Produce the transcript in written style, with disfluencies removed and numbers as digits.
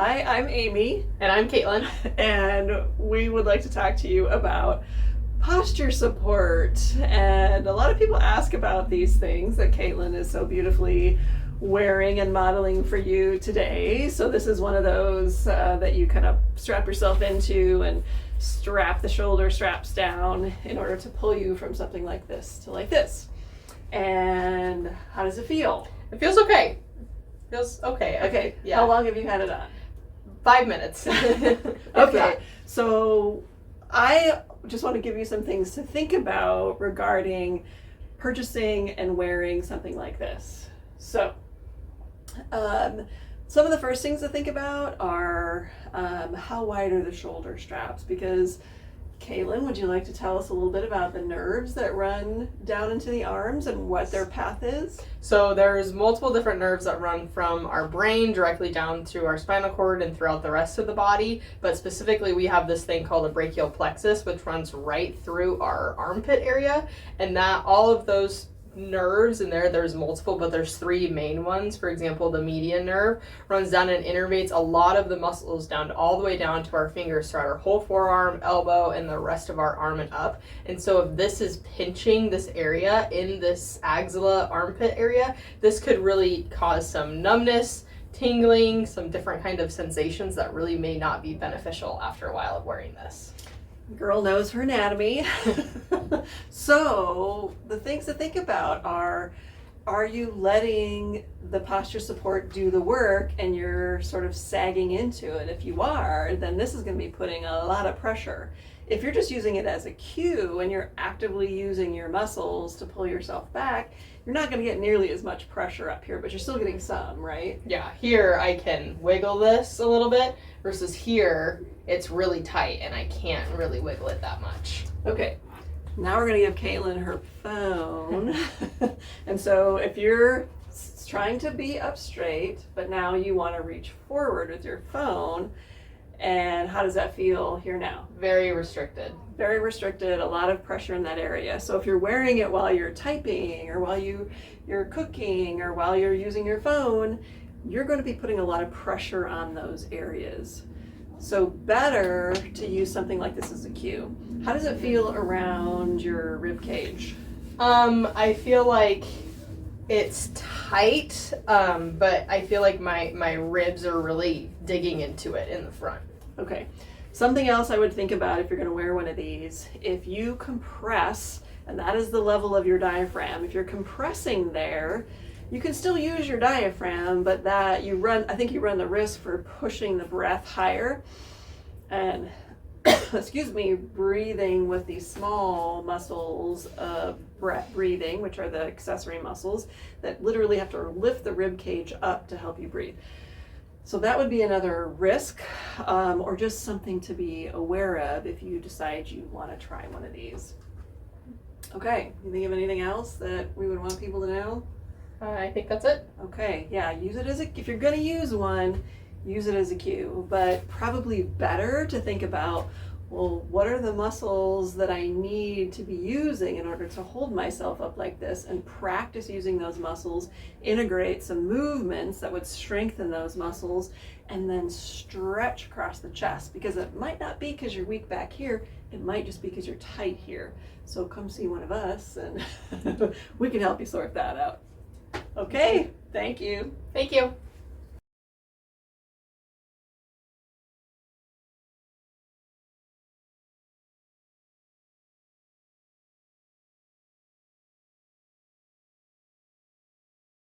Hi, I'm Amy. And I'm Caitlin. And we would like to talk to you about posture support. And a lot of people ask about these things that Caitlin is so beautifully wearing and modeling for you today. So this is one of those that you kind of strap yourself into and strap the shoulder straps down in order to pull you from something like this to like this. And how does it feel? It feels okay. Feels okay. Okay. Yeah. How long have you had it on? 5 minutes. Okay. So I just want to give you some things to think about regarding purchasing and wearing something like this. So some of the first things to think about are how wide are the shoulder straps? Because Caitlin, would you like to tell us a little bit about the nerves that run down into the arms and what their path is? So there's multiple different nerves that run from our brain directly down to our spinal cord and throughout the rest of the body. But specifically, we have this thing called a brachial plexus, which runs right through our armpit area. And that all of those nerves in there's multiple, but there's three main ones. For example, the median nerve runs down and innervates a lot of the muscles down to all the way down to our fingers throughout our whole forearm, elbow, and the rest of our arm and up. And so if this is pinching this area in this axilla armpit area, this could really cause some numbness, tingling, some different kind of sensations that really may not be beneficial after a while of wearing this. Girl knows her anatomy. So the things to think about are you letting the posture support do the work and you're sort of sagging into it? If you are, then this is going to be putting a lot of pressure. If you're just using it as a cue and you're actively using your muscles to pull yourself back, you're not going to get nearly as much pressure up here, but you're still getting some, right? Yeah, here I can wiggle this a little bit versus here it's really tight and I can't really wiggle it that much. Okay, now we're going to give Caitlin her phone. And so if you're trying to be up straight, but now you want to reach forward with your phone, and how does that feel here now? Very restricted. Very restricted, a lot of pressure in that area. So if you're wearing it while you're typing or while you're cooking or while you're using your phone, you're going to be putting a lot of pressure on those areas. So better to use something like this as a cue. How does it feel around your rib cage? I feel like it's tight, but I feel like my ribs are really digging into it in the front. Okay. Something else I would think about if you're going to wear one of these, if you compress, and that is the level of your diaphragm, if you're compressing there, you can still use your diaphragm, but I think you run the risk for pushing the breath higher and, excuse me, breathing with these small muscles of breath breathing, which are the accessory muscles that literally have to lift the rib cage up to help you breathe. So that would be another risk, or just something to be aware of if you decide you want to try one of these. Okay, you think of anything else that we would want people to know? I think that's it. Okay, yeah, use it if you're going to use one, use it as a cue, but probably better to think about, well, what are the muscles that I need to be using in order to hold myself up like this, and practice using those muscles, integrate some movements that would strengthen those muscles, and then stretch across the chest, because it might not be because you're weak back here, it might just be because you're tight here. So come see one of us and we can help you sort that out. Okay, thank you. Thank you.